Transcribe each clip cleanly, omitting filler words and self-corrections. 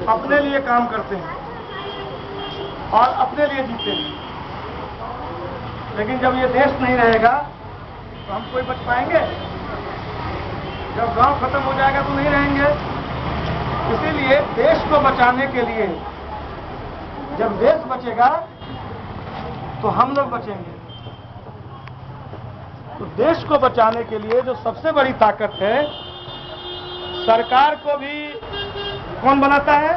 अपने लिए काम करते हैं और अपने लिए जीते हैं। लेकिन जब ये देश नहीं रहेगा तो हम कोई बच पाएंगे? जब गांव खत्म हो जाएगा तो नहीं रहेंगे। इसीलिए देश को बचाने के लिए, जब देश बचेगा तो हम लोग बचेंगे। तो देश को बचाने के लिए जो सबसे बड़ी ताकत है, सरकार को भी कौन बनाता है?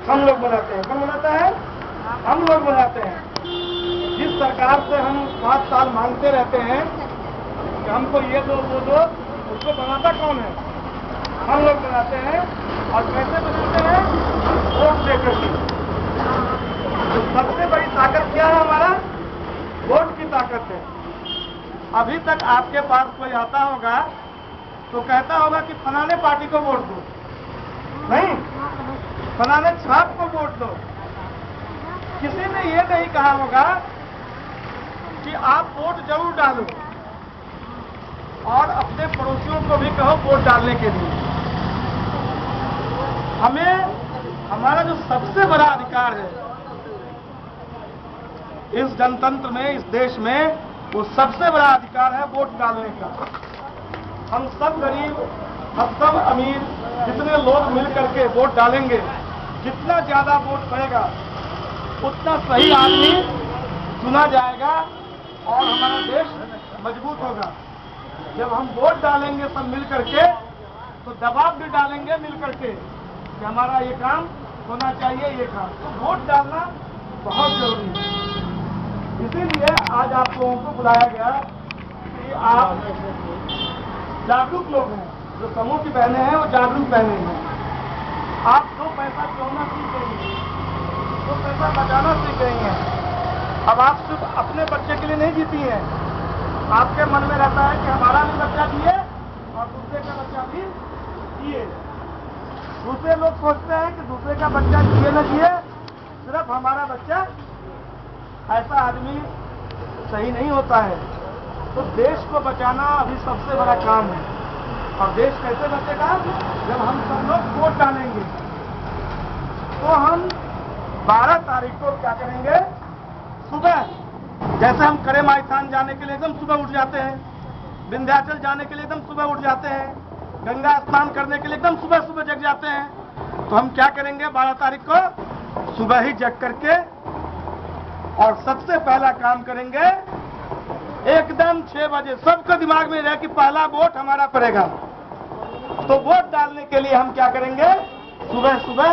हम लोग बनाते हैं। कौन बनाता है? हम लोग बनाते हैं। जिस सरकार से हम 5 साल मांगते रहते हैं कि हमको ये दो वो दो, उसको बनाता कौन है? हम लोग बनाते हैं। और कैसे बनाते हैं? वोट देकर के। तो सबसे बड़ी ताकत क्या है हमारा? वोट की ताकत है। अभी तक आपके पास कोई आता होगा तो कहता होगा कि फलाने पार्टी को वोट दो, नहीं फलाने छाप को वोट दो। किसी ने ये नहीं कहा होगा कि आप वोट जरूर डालो और अपने पड़ोसियों को भी कहो वोट डालने के लिए। हमें हमारा जो सबसे बड़ा अधिकार है इस जनतंत्र में, इस देश में, वो सबसे बड़ा अधिकार है वोट डालने का। हम सब गरीब, हम सब अमीर, जितने लोग मिल करके वोट डालेंगे, जितना ज्यादा वोट पड़ेगा उतना सही आदमी चुना जाएगा और हमारा देश मजबूत होगा। जब हम वोट डालेंगे सब मिल करके तो दबाव भी डालेंगे मिल करके कि हमारा ये काम होना चाहिए, ये काम। तो वोट डालना बहुत जरूरी है। इसीलिए आज आप लोगों को बुलाया गया कि आप जागरूक लोग हैं, जो समूह की बहनें हैं वो जागरूक बहनें हैं। आप 2 पैसा जोड़ना सीख गई हैं, 2 पैसा बचाना सीख गई हैं। अब आप सिर्फ अपने बच्चे के लिए नहीं जीती हैं, आपके मन में रहता है कि हमारा भी बच्चा जिए और दूसरे का बच्चा भी जिए। दूसरे लोग सोचते हैं कि दूसरे का बच्चा जिए न जिए, सिर्फ हमारा बच्चा, ऐसा आदमी सही नहीं होता है। तो देश को बचाना अभी सबसे बड़ा काम है। और देश कैसे बचेगा? जब हम सब लोग वोट डालेंगे। तो हम 12 तारीख को क्या करेंगे? सुबह, जैसे हम करे माईथान जाने के लिए एकदम सुबह उठ जाते हैं, विंध्याचल जाने के लिए एकदम सुबह उठ जाते हैं, गंगा स्नान करने के लिए एकदम सुबह सुबह जग जाते हैं। तो हम क्या करेंगे 12 तारीख को? सुबह ही जग करके और सबसे पहला काम करेंगे, एकदम 6 बजे सबके दिमाग में रहे कि पहला वोट हमारा पड़ेगा। तो वोट डालने के लिए हम क्या करेंगे? सुबह सुबह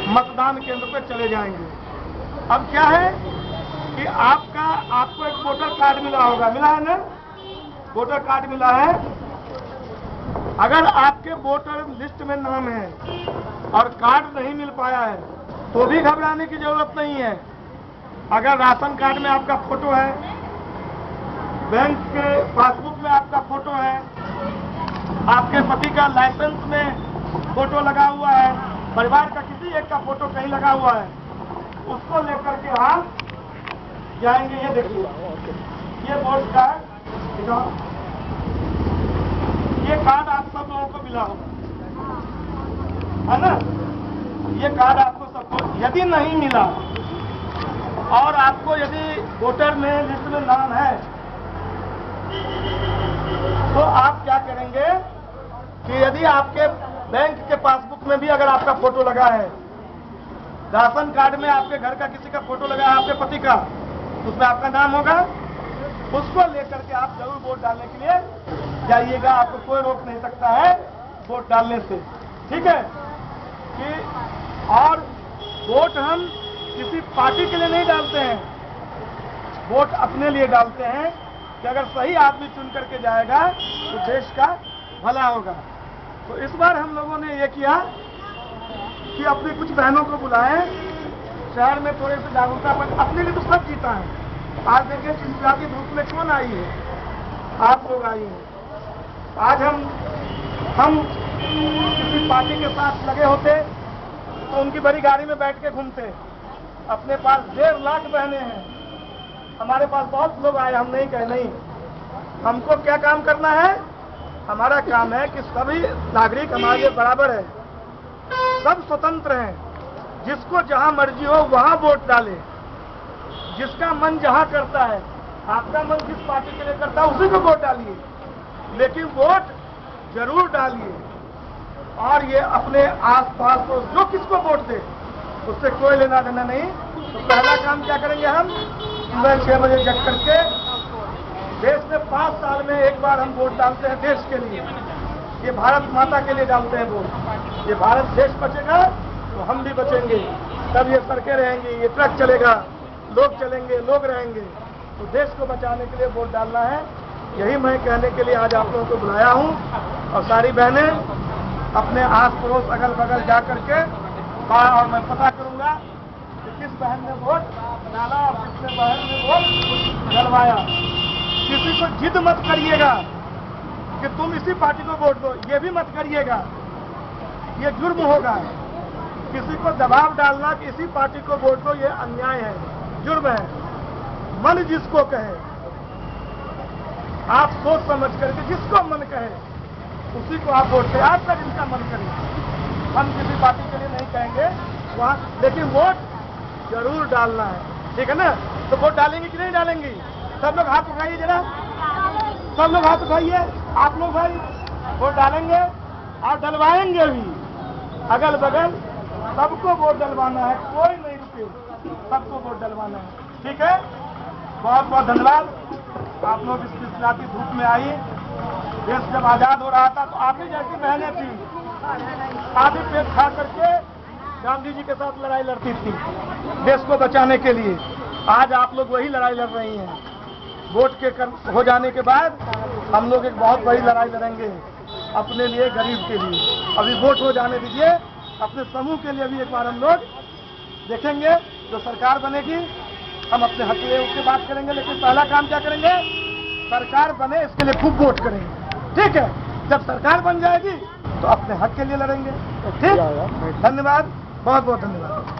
मतदान केंद्र पे चले जाएंगे। अब क्या है कि आपको एक वोटर कार्ड मिला होगा, मिला है ना? वोटर कार्ड मिला है। अगर आपके वोटर लिस्ट में नाम है और कार्ड नहीं मिल पाया है तो भी घबराने की जरूरत नहीं है। अगर राशन कार्ड में आपका फोटो है, बैंक के पासबुक में आपका फोटो है, आपके पति का लाइसेंस में फोटो लगा हुआ है, परिवार का किसी एक का फोटो कहीं लगा हुआ है, उसको लेकर के हम जाएंगे। ये देखिए, ये वोट कार्ड, ये कार्ड आप सब लोगों को मिला होगा, है ना? ये कार्ड आपको सबको, यदि नहीं मिला और आपको यदि वोटर में लिस्ट में नाम है तो आप क्या करेंगे कि यदि आपके बैंक के पासबुक में भी अगर आपका फोटो लगा है, राशन कार्ड में आपके घर का किसी का फोटो लगा है, आपके पति का, उसमें आपका नाम होगा, उसको लेकर के आप जरूर वोट डालने के लिए जाइएगा। आपको कोई रोक नहीं सकता है वोट डालने से, ठीक है? कि और वोट हम किसी पार्टी के लिए नहीं डालते हैं, वोट अपने लिए डालते हैं कि अगर सही आदमी चुन करके जाएगा तो देश का भला होगा। तो इस बार हम लोगों ने ये किया कि अपनी कुछ बहनों को बुलाएं, शहर में थोड़े से जागरूकता पर। अपने लिए तो सब जीता है। आज देखिए चिंता की धूप में कौन आई है? आप लोग आई हैं। आज हम किसी पार्टी के साथ लगे होते तो उनकी बड़ी गाड़ी में बैठ के घूमते। अपने पास 1.5 लाख बहनें हैं, हमारे पास बहुत लोग आए, हम नहीं कहे नहीं। हमको क्या काम करना है? हमारा काम है कि सभी नागरिक हमारे लिए बराबर है, सब स्वतंत्र हैं, जिसको जहां मर्जी हो वहां वोट डाले, जिसका मन जहां करता है, आपका मन जिस पार्टी के लिए करता है उसी को वोट डालिए, लेकिन वोट जरूर डालिए। और ये अपने आसपास को जो किसको वोट दे उससे कोई लेना देना नहीं। तो पहला काम क्या करेंगे हम, सुबह 6 बजे जग करके देश में 5 साल में एक बार हम वोट डालते हैं देश के लिए, ये भारत माता के लिए डालते हैं वोट। ये भारत देश बचेगा तो हम भी बचेंगे, तब ये सड़कें रहेंगी, ये ट्रक चलेगा, लोग चलेंगे, लोग रहेंगे। तो देश को बचाने के लिए वोट डालना है, यही मैं कहने के लिए आज आप लोगों को बुलाया हूं। और सारी बहनें अपने आस पड़ोस अगल बगल जा करके और मैं पता करूंगा कि किस बहन ने वोट डाला और किसने बहन ने वोट डलवाया। किसी को जिद मत करिएगा कि तुम इसी पार्टी को वोट दो, ये भी मत करिएगा, ये जुर्म होगा। किसी को दबाव डालना कि इसी पार्टी को वोट दो, ये अन्याय है, जुर्म है। मन जिसको कहे, आप सोच समझ करके जिसको मन कहे उसी को आप वोट दें, आपका जिनका मन करे। हम किसी पार्टी के लिए नहीं कहेंगे वहां, लेकिन वोट जरूर डालना है, ठीक है ना। तो वोट डालेंगे कि नहीं डालेंगे? सब लोग हाथ उठाइए जरा, सब लोग हाथ उठाइए। आप लोग भाई वोट डालेंगे और डलवाएंगे भी, अगल बगल सबको वोट डलवाना है, कोई नहीं रुके, सबको वोट डलवाना है, ठीक है। बहुत बहुत धन्यवाद। आप लोग इस चिलचिलाती धूप में आई। देश जब आजाद हो रहा था तो आप ही जैसी बहनें थी, आधी पेट खा करके गांधी जी के साथ लड़ाई लड़ती थी देश को बचाने के लिए। आज आप लोग वही लड़ाई लड़ रही हैं। वोट के हो जाने के बाद हम लोग एक बहुत बड़ी लड़ाई लड़ेंगे अपने लिए, गरीब के लिए। अभी वोट हो जाने दीजिए, अपने समूह के लिए भी एक बार हम लोग देखेंगे। जो सरकार बनेगी हम अपने हक में उसकी बात करेंगे, लेकिन पहला काम क्या करेंगे, सरकार बने इसके लिए खूब वोट करेंगे, ठीक है। जब सरकार बन जाएगी तो अपने हक के लिए लड़ेंगे, ठीक। धन्यवाद, बहुत बहुत धन्यवाद।